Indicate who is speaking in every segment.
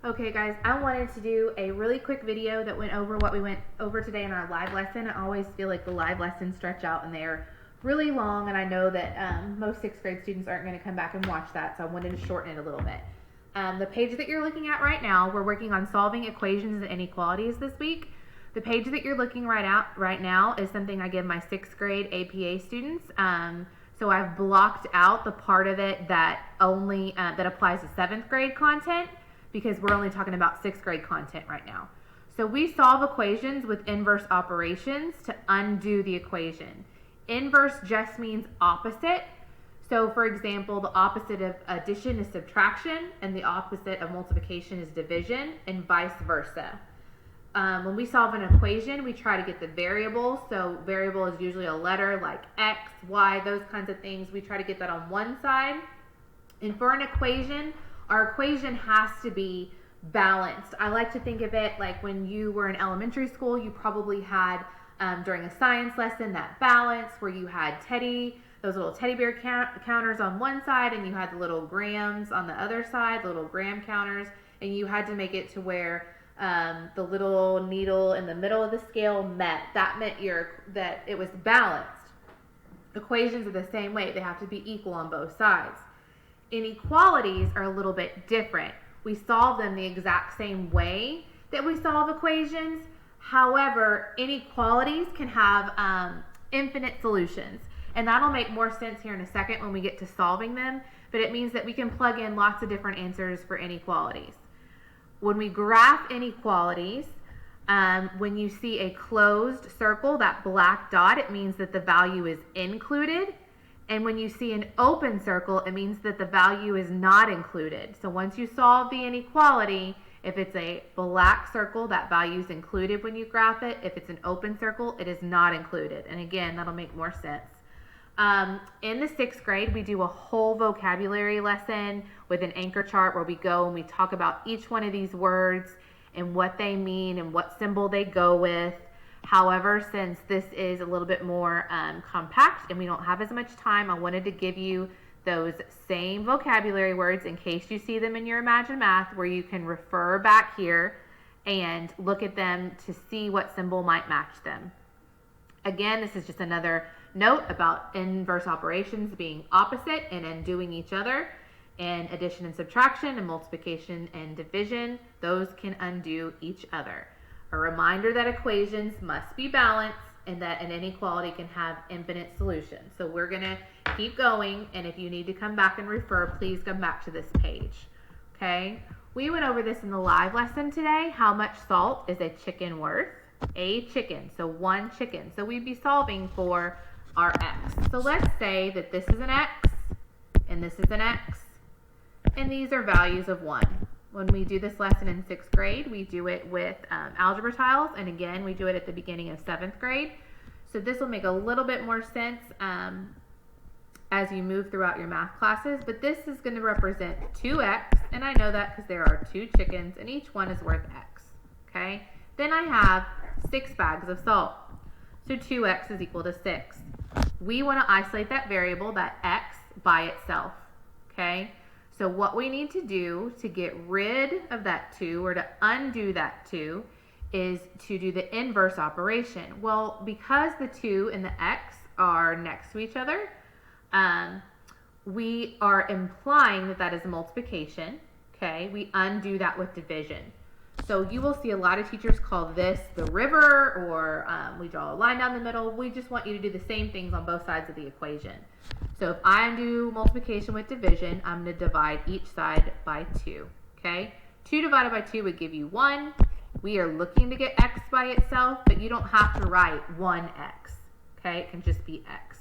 Speaker 1: Okay guys, I wanted to do a really quick video that went over what we went over today in our live lesson. I always feel like the live lessons stretch out and they're really long, and I know that most 6th grade students aren't going to come back and watch that, so I wanted to shorten it a little bit. The page that you're looking at right now, we're working on solving equations and inequalities this week. The page that you're looking right now is something I give my 6th grade APA students. So I've blocked out the part of it that only that applies to 7th grade content, because we're only talking about 6th grade content right now. So we solve equations with inverse operations to undo the equation. Inverse just means opposite. So for example, the opposite of addition is subtraction, and the opposite of multiplication is division, and vice versa. When we solve an equation, we try to get the variable. So variable is usually a letter like X, Y, those kinds of things. We try to get that on one side. And for an equation, our equation has to be balanced. I like to think of it like when you were in elementary school, you probably had during a science lesson that balance where you had those little teddy bear counters on one side, and you had the little grams on the other side, the little gram counters, and you had to make it to where the little needle in the middle of the scale met. That meant that it was balanced. Equations are the same way. They have to be equal on both sides. Inequalities are a little bit different. We solve them the exact same way that we solve equations. However, inequalities can have infinite solutions. And that'll make more sense here in a second when we get to solving them. But it means that we can plug in lots of different answers for inequalities. When we graph inequalities, when you see a closed circle, that black dot, it means that the value is included. And when you see an open circle, it means that the value is not included. So once you solve the inequality, if it's a black circle, that value is included when you graph it. If it's an open circle, it is not included. And again, that'll make more sense. In the 6th grade, we do a whole vocabulary lesson with an anchor chart where we go and we talk about each one of these words and what they mean and what symbol they go with. However, since this is a little bit more compact and we don't have as much time, I wanted to give you those same vocabulary words in case you see them in your Imagine Math, where you can refer back here and look at them to see what symbol might match them. Again, this is just another note about inverse operations being opposite and undoing each other. And addition and subtraction and multiplication and division, those can undo each other. A reminder that equations must be balanced and that an inequality can have infinite solutions. So we're going to keep going, and if you need to come back and refer, please come back to this page. Okay? We went over this in the live lesson today. How much salt is a chicken worth? A chicken. So one chicken. So we'd be solving for our x. So let's say that this is an x and this is an x, and these are values of 1. When we do this lesson in 6th grade, we do it with algebra tiles, and again, we do it at the beginning of 7th grade. So this will make a little bit more sense as you move throughout your math classes, but this is going to represent 2x, and I know that because there are 2 chickens, and each one is worth x, okay? Then I have 6 bags of salt, so 2x is equal to 6. We want to isolate that variable, that x, by itself, okay? So what we need to do to get rid of that 2 or to undo that 2 is to do the inverse operation. Well, because the 2 and the x are next to each other, we are implying that that is a multiplication, okay? We undo that with division. So you will see a lot of teachers call this the river, or we draw a line down the middle. We just want you to do the same things on both sides of the equation. So if I undo multiplication with division, I'm going to divide each side by 2, okay? 2 divided by 2 would give you 1. We are looking to get x by itself, but you don't have to write 1x, okay? It can just be x.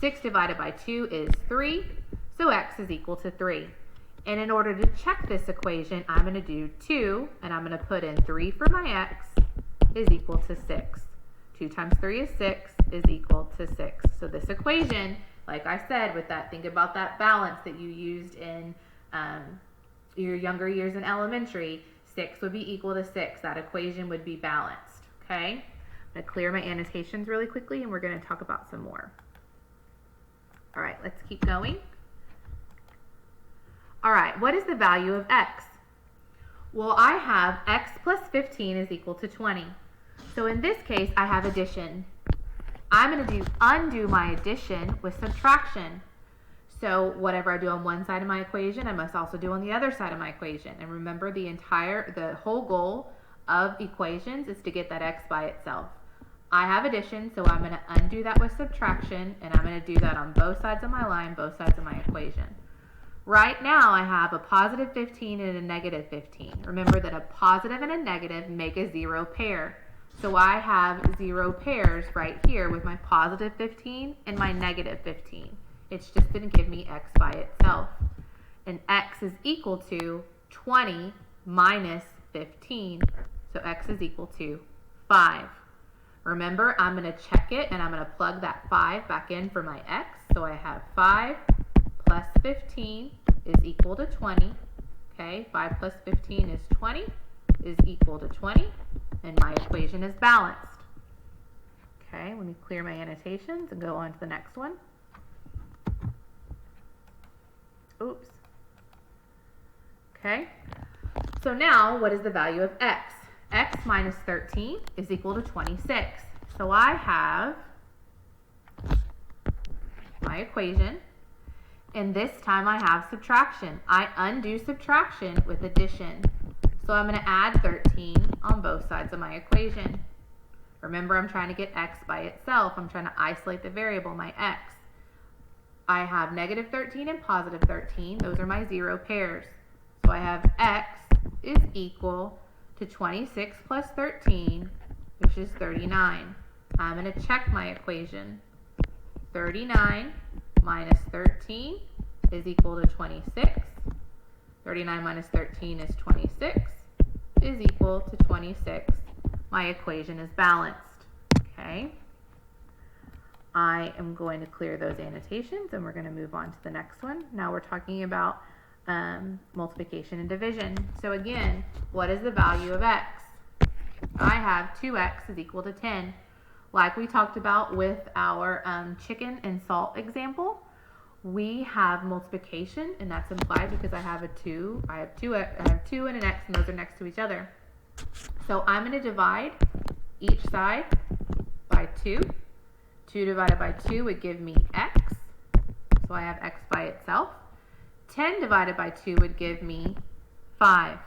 Speaker 1: 6 divided by 2 is 3, so x is equal to 3. And in order to check this equation, I'm going to do 2, and I'm going to put in 3 for my x is equal to 6. 2 times 3 is 6 is equal to 6. So this equation, like I said, with that, think about that balance that you used in your younger years in elementary. 6 would be equal to 6. That equation would be balanced, okay? I'm going to clear my annotations really quickly, and we're going to talk about some more. All right, let's keep going. All right, what is the value of x? Well, I have x plus 15 is equal to 20. So in this case, I have addition. I'm going to undo my addition with subtraction. So whatever I do on one side of my equation, I must also do on the other side of my equation. And remember, the whole goal of equations is to get that x by itself. I have addition, so I'm going to undo that with subtraction, and I'm going to do that on both sides of my line, both sides of my equation. Right now, I have a positive 15 and a negative 15. Remember that a positive and a negative make a zero pair. So I have zero pairs right here with my positive 15 and my negative 15. It's just going to give me x by itself. And x is equal to 20 minus 15. So x is equal to 5. Remember, I'm going to check it, and I'm going to plug that 5 back in for my x. So I have 5 plus 15 is equal to 20. Okay, 5 plus 15 is 20, is equal to 20, and my equation is balanced. Okay, let me clear my annotations and go on to the next one. Oops. Okay, so now what is the value of x? X minus 13 is equal to 26. So I have my equation, and this time I have subtraction. I undo subtraction with addition. So I'm going to add 13 on both sides of my equation. Remember, I'm trying to get x by itself. I'm trying to isolate the variable, my x. I have negative 13 and positive 13. Those are my zero pairs. So I have x is equal to 26 plus 13, which is 39. I'm going to check my equation. 39 minus 13 is equal to 26. 39 minus 13 is 26, is equal to 26. My equation is balanced. Okay. I am going to clear those annotations, and we're going to move on to the next one. Now we're talking about multiplication and division. So again, what is the value of x? I have 2x is equal to 10. Like we talked about with our chicken and salt example, we have multiplication, and that's implied because I have 2 and an x, and those are next to each other. So I'm going to divide each side by 2. 2 divided by 2 would give me x. So I have x by itself. 10 divided by 2 would give me 5.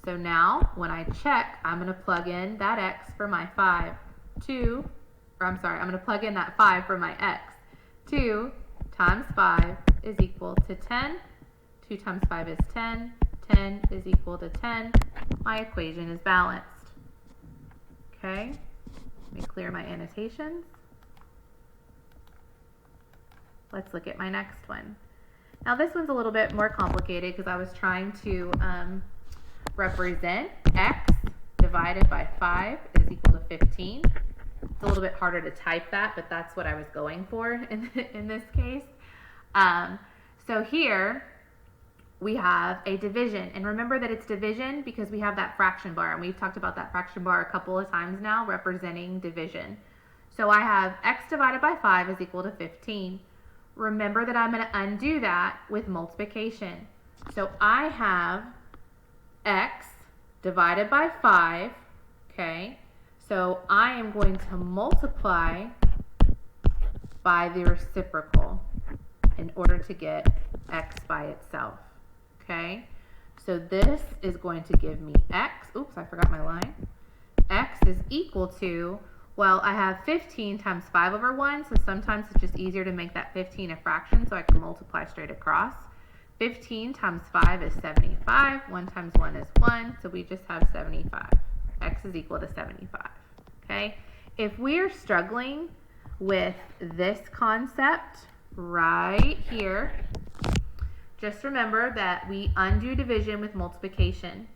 Speaker 1: So now when I check, I'm going to plug in that x for my 5. I'm going to plug in that 5 for my x. 2 times 5 is equal to 10. 2 times 5 is 10. 10 is equal to 10. My equation is balanced. Okay, let me clear my annotations. Let's look at my next one. Now this one's a little bit more complicated because I was trying to represent x divided by 5 is equal to 15. It's a little bit harder to type that, but that's what I was going for in this case. So here we have a division, and remember that it's division because we have that fraction bar, and we've talked about that fraction bar a couple of times now representing division. So I have x divided by 5 is equal to 15. Remember that I'm going to undo that with multiplication. So I have x divided by 5, okay? So I am going to multiply by the reciprocal in order to get x by itself, okay? So this is going to give me x. Oops, I forgot my line. X is equal to, well, I have 15 times 5 over 1, so sometimes it's just easier to make that 15 a fraction, so I can multiply straight across. 15 times 5 is 75. 1 times 1 is 1, so we just have 75. X is equal to 75, okay? If we're struggling with this concept right here, just remember that we undo division with multiplication,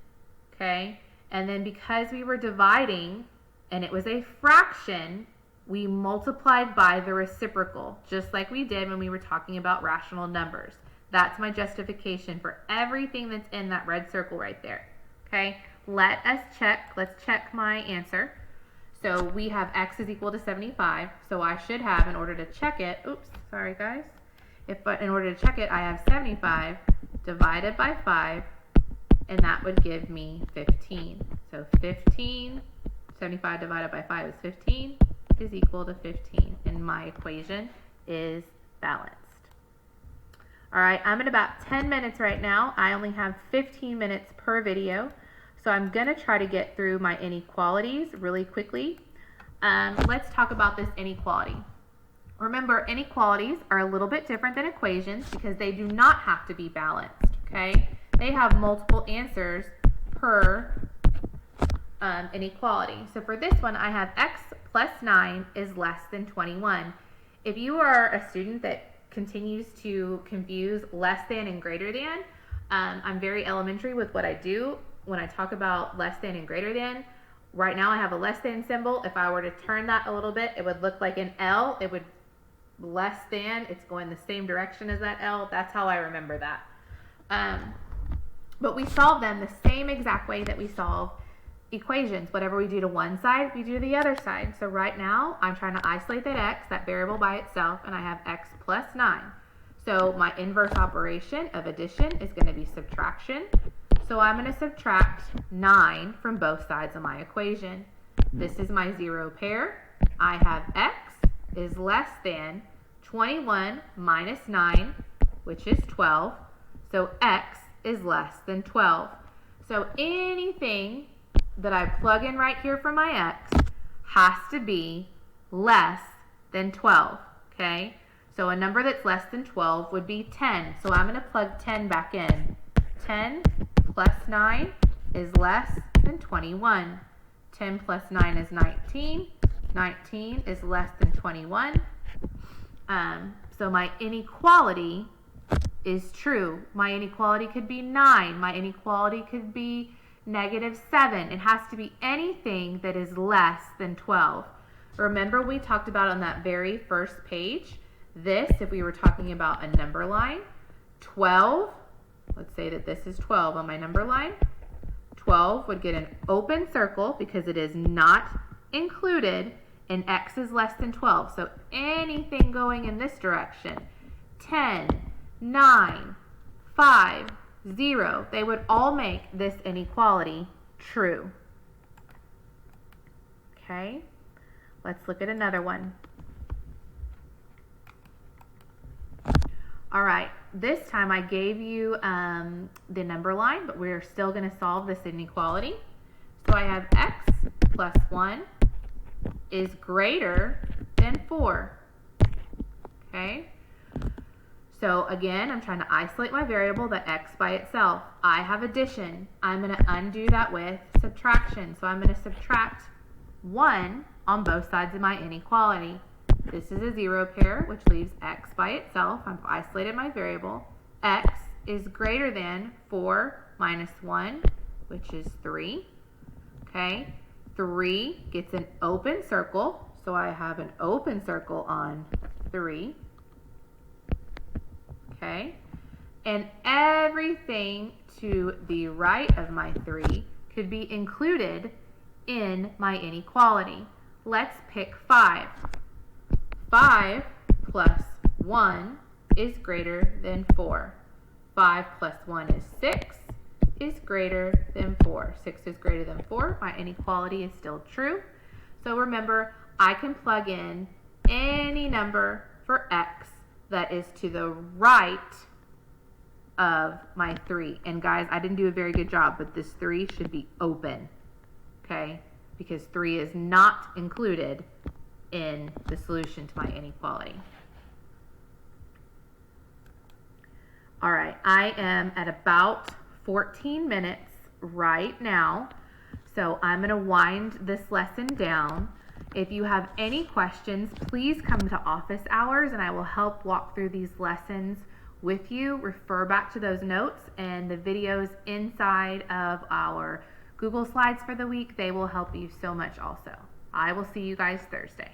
Speaker 1: okay? And then because we were dividing and it was a fraction, we multiplied by the reciprocal, just like we did when we were talking about rational numbers. That's my justification for everything that's in that red circle right there, okay? Let's check my answer. So we have x is equal to 75, so I should have, in order to check it, oops, sorry guys, in order to check it, I have 75 divided by 5 and that would give me 15. So 15, 75 divided by 5 is 15, is equal to 15, and my equation is balanced. All right, I'm at about 10 minutes right now. I only have 15 minutes per video, so I'm going to try to get through my inequalities really quickly. Let's talk about this inequality. Remember, inequalities are a little bit different than equations because they do not have to be balanced, okay? They have multiple answers per inequality. So for this one, I have x plus 9 is less than 21. If you are a student that continues to confuse less than and greater than, I'm very elementary with what I do when I talk about less than and greater than. Right now I have a less than symbol. If I were to turn that a little bit, it would look like an L. It would less than, it's going the same direction as that L. That's how I remember that. But we solve them the same exact way that we solve equations. Whatever we do to one side, we do to the other side. So right now, I'm trying to isolate that x, that variable by itself, and I have x plus 9. So my inverse operation of addition is going to be subtraction. So I'm going to subtract 9 from both sides of my equation. This is my zero pair. I have x is less than 21 minus 9, which is 12. So x is less than 12. So anything that I plug in right here for my x has to be less than 12, okay? So a number that's less than 12 would be 10. So I'm going to plug 10 back in. 10 plus 9 is less than 21. 10 plus 9 is 19. 19 is less than 21. So my inequality is true. My inequality could be 9. My inequality could be -7. It has to be anything that is less than 12. Remember we talked about on that very first page, this, if we were talking about a number line, 12, let's say that this is 12 on my number line, 12 would get an open circle because it is not included, and x is less than 12. So anything going in this direction, 10, 9, 5, 0, they would all make this inequality true. Okay, let's look at another one. All right, this time I gave you the number line, but we're still going to solve this inequality. So I have x plus 1 is greater than 4. Okay, so again, I'm trying to isolate my variable, the x by itself. I have addition. I'm going to undo that with subtraction. So I'm going to subtract 1 on both sides of my inequality. This is a zero pair, which leaves x by itself. I've isolated my variable. X is greater than 4 minus 1, which is 3. Okay, 3 gets an open circle, so I have an open circle on 3. Okay, and everything to the right of my 3 could be included in my inequality. Let's pick 5. 5 plus 1 is greater than 4. 5 plus 1 is 6, is greater than 4. 6 is greater than 4. My inequality is still true. So remember, I can plug in any number for x that is to the right of my 3. And guys, I didn't do a very good job, but this 3 should be open, okay? Because 3 is not included in the solution to my inequality. All right, I am at about 14 minutes right now, so I'm going to wind this lesson down. If you have any questions, please come to office hours and I will help walk through these lessons with you. Refer back to those notes and the videos inside of our Google Slides for the week. They will help you so much also. I will see you guys Thursday.